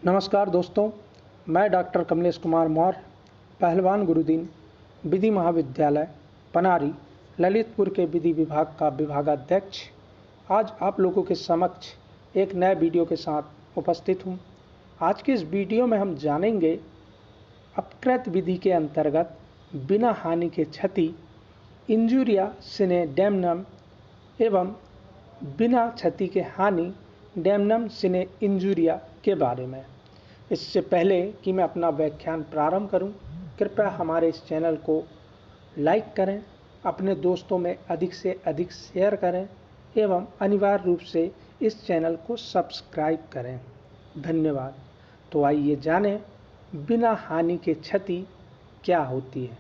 नमस्कार दोस्तों, मैं डॉक्टर कमलेश कुमार मौर्य, पहलवान गुरुदीन विधि महाविद्यालय पनारी ललितपुर के विधि विभाग का विभागाध्यक्ष आज आप लोगों के समक्ष एक नए वीडियो के साथ उपस्थित हूं। आज के इस वीडियो में हम जानेंगे अपकृत विधि के अंतर्गत बिना हानि के क्षति इंजुरिया सिने डैमनम एवं बिना क्षति के हानि डैमनम सिने इंजुरिया के बारे में। इससे पहले कि मैं अपना व्याख्यान प्रारंभ करूं, कृपया हमारे इस चैनल को लाइक करें, अपने दोस्तों में अधिक से अधिक शेयर करें एवं अनिवार्य रूप से इस चैनल को सब्सक्राइब करें। धन्यवाद। तो आइए जानें बिना हानि के क्षति क्या होती है।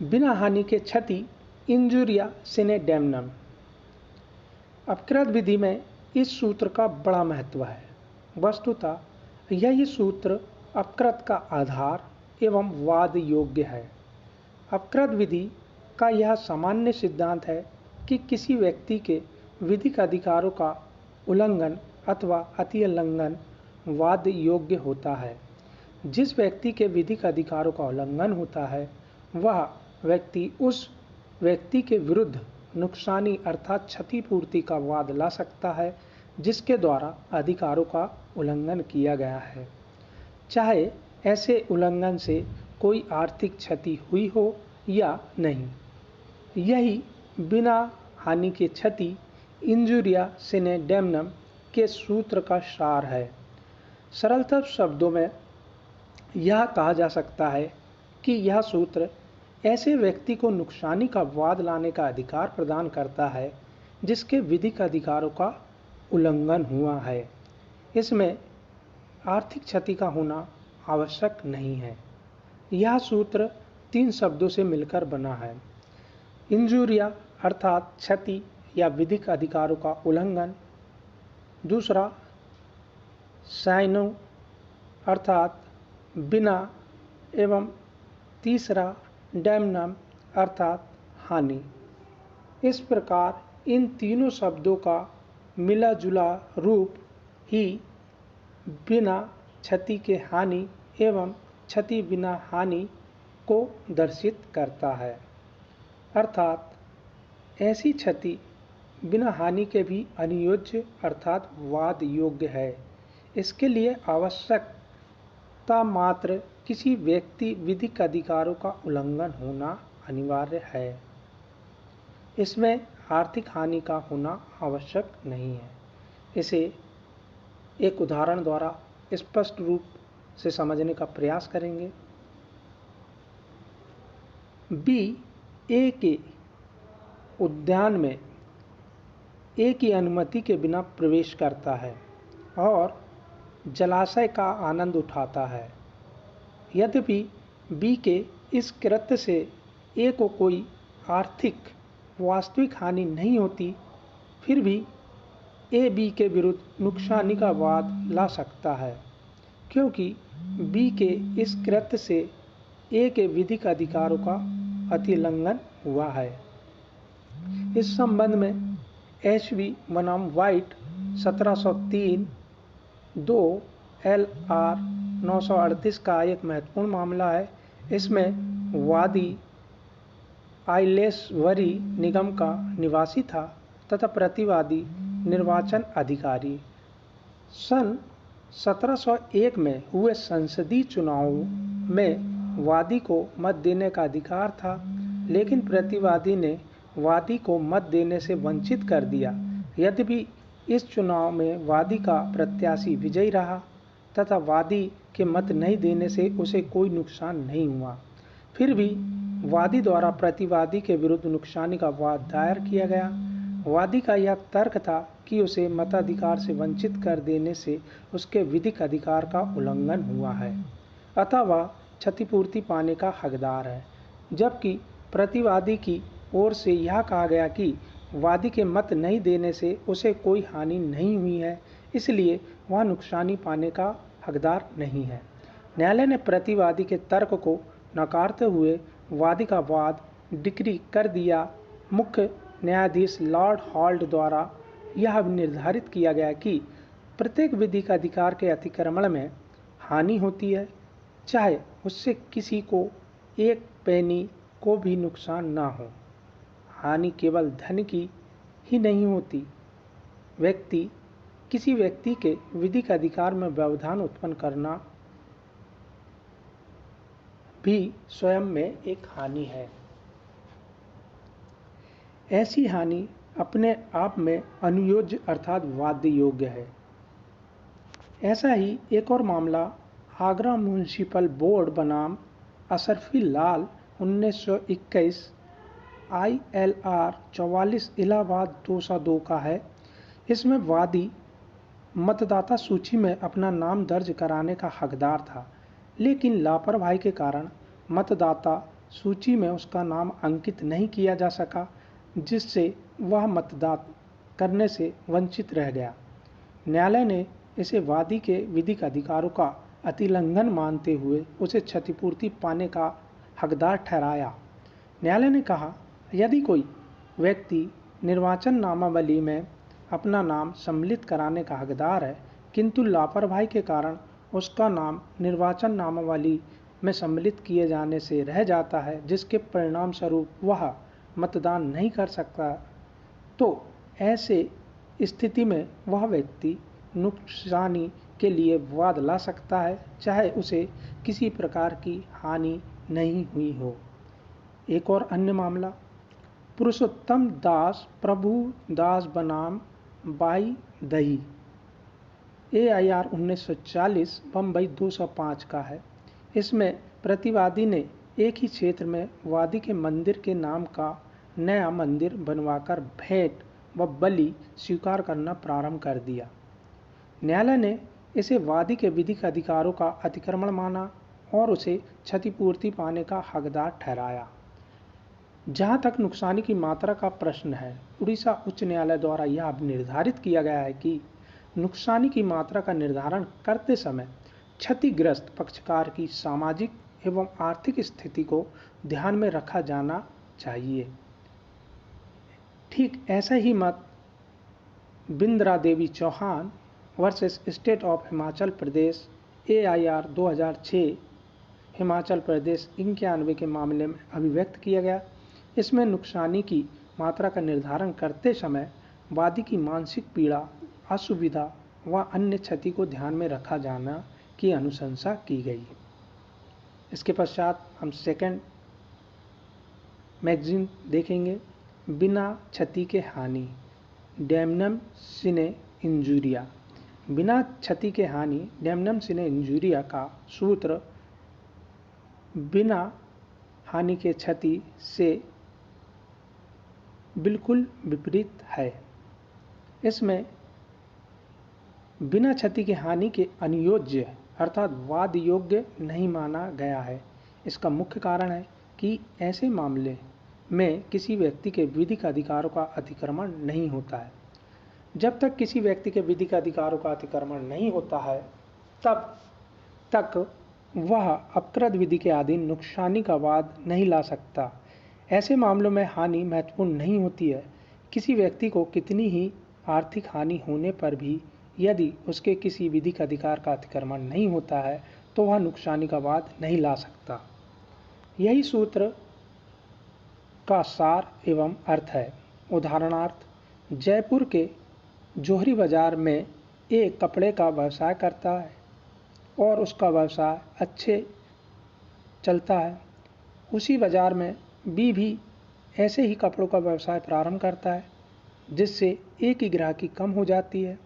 बिना हानि के क्षति इंजुरिया सिने डैमनम। अपकृत विधि में इस सूत्र का बड़ा महत्व है। वस्तुतः यही सूत्र अपकृत का आधार एवं वाद योग्य है। अपकृत विधि का यह सामान्य सिद्धांत है कि किसी व्यक्ति के विधिक अधिकारों का उल्लंघन अथवा अतिउल्लंघन वाद योग्य होता है। जिस व्यक्ति के विधिक अधिकारों का उल्लंघन होता है वह व्यक्ति उस व्यक्ति के विरुद्ध नुकसानी अर्थात क्षतिपूर्ति का वाद ला सकता है जिसके द्वारा अधिकारों का उल्लंघन किया गया है, चाहे ऐसे उल्लंघन से कोई आर्थिक क्षति हुई हो या नहीं। यही बिना हानि की क्षति इंजुरिया सिने डैमनम के सूत्र का सार है। सरलतम शब्दों में यह कहा जा सकता है कि यह सूत्र ऐसे व्यक्ति को नुकसानी का वाद लाने का अधिकार प्रदान करता है जिसके विधिक अधिकारों का उल्लंघन हुआ है। इसमें आर्थिक क्षति का होना आवश्यक नहीं है। यह सूत्र 3 शब्दों से मिलकर बना है। इंजुरिया अर्थात क्षति या विधिक अधिकारों का उल्लंघन, दूसरा साइनो अर्थात बिना एवं तीसरा डैमनम अर्थात हानि। इस प्रकार इन तीनों शब्दों का मिला जुला रूप ही बिना क्षति के हानि एवं क्षति बिना हानि को दर्शित करता है। अर्थात ऐसी क्षति बिना हानि के भी अनुयोज्य अर्थात वाद योग्य है। इसके लिए आवश्यकता मात्र किसी व्यक्ति विधिक अधिकारों का उल्लंघन होना अनिवार्य है। इसमें आर्थिक हानि का होना आवश्यक नहीं है। इसे एक उदाहरण द्वारा स्पष्ट रूप से समझने का प्रयास करेंगे। बी ए के उद्यान में ए की अनुमति के बिना प्रवेश करता है और जलाशय का आनंद उठाता है। यद्यपि बी के इस कृत्य से ए को कोई आर्थिक वास्तविक हानि नहीं होती, फिर भी ए बी के विरुद्ध नुकसानी का वाद ला सकता है क्योंकि बी के इस कृत्य से ए के विधिक अधिकारों का अतिउल्लंघन हुआ है। इस संबंध में HB बनाम वाइट 1703 2 LR 938 का एक महत्वपूर्ण मामला है। इसमें वादी आइलेसवरी निगम का निवासी था तथा प्रतिवादी निर्वाचन अधिकारी। सन 1701 में हुए संसदीय चुनावों में वादी को मत देने का अधिकार था, लेकिन प्रतिवादी ने वादी को मत देने से वंचित कर दिया। यद्यपि इस चुनाव में वादी का प्रत्याशी विजयी रहा तथा वादी के मत नहीं देने से उसे कोई नुकसान नहीं हुआ, फिर भी वादी द्वारा प्रतिवादी के विरुद्ध नुकसानी का वाद दायर किया गया। वादी का यह तर्क था कि उसे मताधिकार से वंचित कर देने से उसके विधिक अधिकार का उल्लंघन हुआ है, अतः वह क्षतिपूर्ति पाने का हकदार है। जबकि प्रतिवादी की ओर से यह कहा गया कि वादी के मत नहीं देने से उसे कोई हानि नहीं हुई है, इसलिए वह नुकसानी पाने का हकदार नहीं है। न्यायालय ने प्रतिवादी के तर्क को नकारते हुए वादी का वाद डिक्री कर दिया। मुख्य न्यायाधीश लॉर्ड हॉल्ट द्वारा यह निर्धारित किया गया कि प्रत्येक विधि का अधिकार के अतिक्रमण में हानि होती है, चाहे उससे किसी को एक पैनी को भी नुकसान ना हो। हानि केवल धन की ही नहीं होती, किसी व्यक्ति के विधिक अधिकार में व्यवधान उत्पन्न करना भी स्वयं में एक हानि है। ऐसी हानि अपने आप में अनुयोज्य अर्थात वाद्य योग्य है। ऐसा ही एक और मामला आगरा म्युनिसिपल बोर्ड बनाम अशरफी लाल 1921 ILR 44 इलाहाबाद 202 का है। इसमें वादी मतदाता सूची में अपना नाम दर्ज कराने का हकदार था, लेकिन लापरवाही के कारण मतदाता सूची में उसका नाम अंकित नहीं किया जा सका, जिससे वह मतदान करने से वंचित रह गया। न्यायालय ने इसे वादी के विधिक अधिकारों का अतिलंघन मानते हुए उसे क्षतिपूर्ति पाने का हकदार ठहराया। न्यायालय ने कहा, यदि कोई व्यक्ति निर्वाचन नामावली में अपना नाम सम्मिलित कराने का हकदार है, किंतु लापरवाही के कारण उसका नाम निर्वाचन नामावली में सम्मिलित किए जाने से रह जाता है, जिसके परिणाम स्वरूप वह मतदान नहीं कर सकता, तो ऐसे स्थिति में वह व्यक्ति नुकसानी के लिए वाद ला सकता है, चाहे उसे किसी प्रकार की हानि नहीं हुई हो। एक और अन्य मामला पुरुषोत्तम दास प्रभु दास बनाम बाई दही AIR 1940 बम्बई 205 का है। इसमें प्रतिवादी ने एक ही क्षेत्र में वादी के मंदिर के नाम का नया मंदिर बनवाकर भेंट व बलि स्वीकार करना प्रारंभ कर दिया। न्यायालय ने इसे वादी के विधिक अधिकारों का अतिक्रमण माना और उसे क्षतिपूर्ति पाने का हकदार ठहराया। जहां तक नुकसानी की मात्रा का प्रश्न है, उड़ीसा उच्च न्यायालय द्वारा यह निर्धारित किया गया है कि नुकसानी की मात्रा का निर्धारण करते समय क्षतिग्रस्त पक्षकार की सामाजिक एवं आर्थिक स्थिति को ध्यान में रखा जाना चाहिए। ठीक ऐसा ही मत Bindra Devi Chauhan versus state of Himachal Pradesh AIR 2006 Himachal Pradesh 91 के मामले में अभिव्यक्त किया गया। इसमें नुकसानी की मात्रा का निर्धारण करते समय वादी की मानसिक पीड़ा, असुविधा व अन्य क्षति को ध्यान में रखा जाना की अनुशंसा की गई। इसके पश्चात हम सेकंड मैगजीन देखेंगे, बिना क्षति के हानि, डैमनम सिने इंजुरिया। बिना क्षति के हानि, डैमनम सिने इंजुरिया का सूत्र बिना हानि के क्षति से बिल्कुल विपरीत है। इसमें बिना क्षति के हानि के अनुयोज्य अर्थात वाद योग्य नहीं माना गया है। इसका मुख्य कारण है कि ऐसे मामले में किसी व्यक्ति के विधिक अधिकारों का अतिक्रमण नहीं होता है। जब तक किसी व्यक्ति के विधिक अधिकारों का अतिक्रमण नहीं होता है, तब तक वह अपकृत विधि के अधीन नुकसानी का वाद नहीं ला सकता। ऐसे मामलों में हानि महत्वपूर्ण नहीं होती है। किसी व्यक्ति को कितनी ही आर्थिक हानि होने पर भी यदि उसके किसी विधिक अधिकार का अतिक्रमण नहीं होता है, तो वह नुकसानी का वाद नहीं ला सकता। यही सूत्र का सार एवं अर्थ है। उदाहरणार्थ, जयपुर के जोहरी बाजार में एक कपड़े का व्यवसाय करता है और उसका व्यवसाय अच्छे चलता है। उसी बाजार में बी भी ऐसे ही कपड़ों का व्यवसाय प्रारंभ करता है, जिससे एक की ग्राहकी कम हो जाती है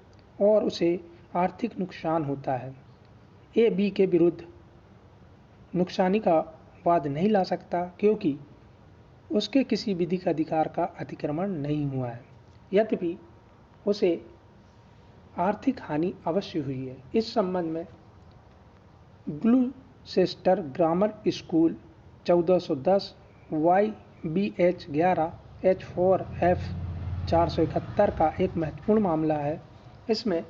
और उसे आर्थिक नुकसान होता है। ए बी के विरुद्ध नुकसानी का वाद नहीं ला सकता, क्योंकि उसके किसी विधिक अधिकार का अतिक्रमण नहीं हुआ है, यद्यपि उसे आर्थिक हानि अवश्य हुई है। इस संबंध में Gloucester grammar school 1410 YBH 11 H4F 471 का एक महत्वपूर्ण मामला है। इसमें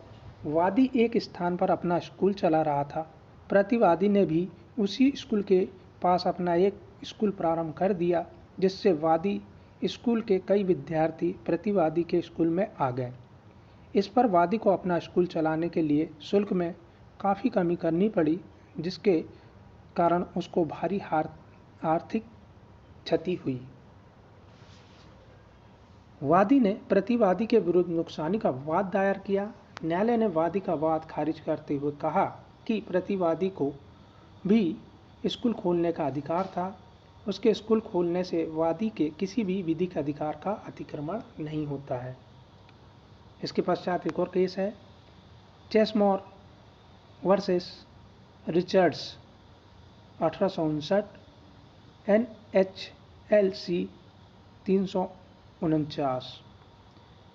वादी एक स्थान पर अपना स्कूल चला रहा था। प्रतिवादी ने भी उसी स्कूल के पास अपना एक स्कूल प्रारंभ कर दिया, जिससे वादी स्कूल के कई विद्यार्थी प्रतिवादी के स्कूल में आ गए। इस पर वादी को अपना स्कूल चलाने के लिए शुल्क में काफ़ी कमी करनी पड़ी, जिसके कारण उसको भारी आर्थिक क्षति हुई। वादी ने प्रतिवादी के विरुद्ध नुकसानी का वाद दायर किया। न्यायालय ने वादी का वाद खारिज करते हुए कहा कि प्रतिवादी को भी स्कूल खोलने का अधिकार था। उसके स्कूल खोलने से वादी के किसी भी विधिक अधिकार का अतिक्रमण नहीं होता है। इसके पश्चात एक और केस है, चेसमोर वर्सेस रिचर्ड्स 1859, NHLC 349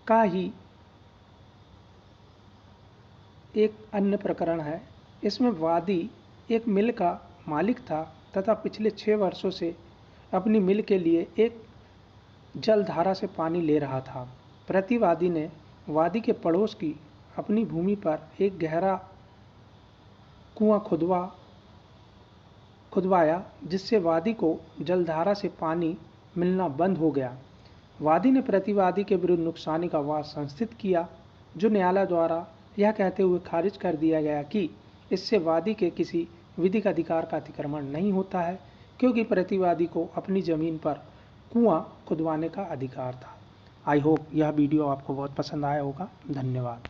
का ही एक अन्य प्रकरण है। इसमें वादी एक मिल का मालिक था तथा पिछले 6 वर्षों से अपनी मिल के लिए एक जलधारा से पानी ले रहा था। प्रतिवादी ने वादी के पड़ोस की अपनी भूमि पर एक गहरा कुआं खुदवाया, जिससे वादी को जलधारा से पानी मिलना बंद हो गया। वादी ने प्रतिवादी के विरुद्ध नुकसानी का वाद संस्थित किया, जो न्यायालय द्वारा यह कहते हुए खारिज कर दिया गया कि इससे वादी के किसी विधिक अधिकार का अतिक्रमण नहीं होता है, क्योंकि प्रतिवादी को अपनी जमीन पर कुआं खुदवाने का अधिकार था। आई होप यह वीडियो आपको बहुत पसंद आया होगा। धन्यवाद।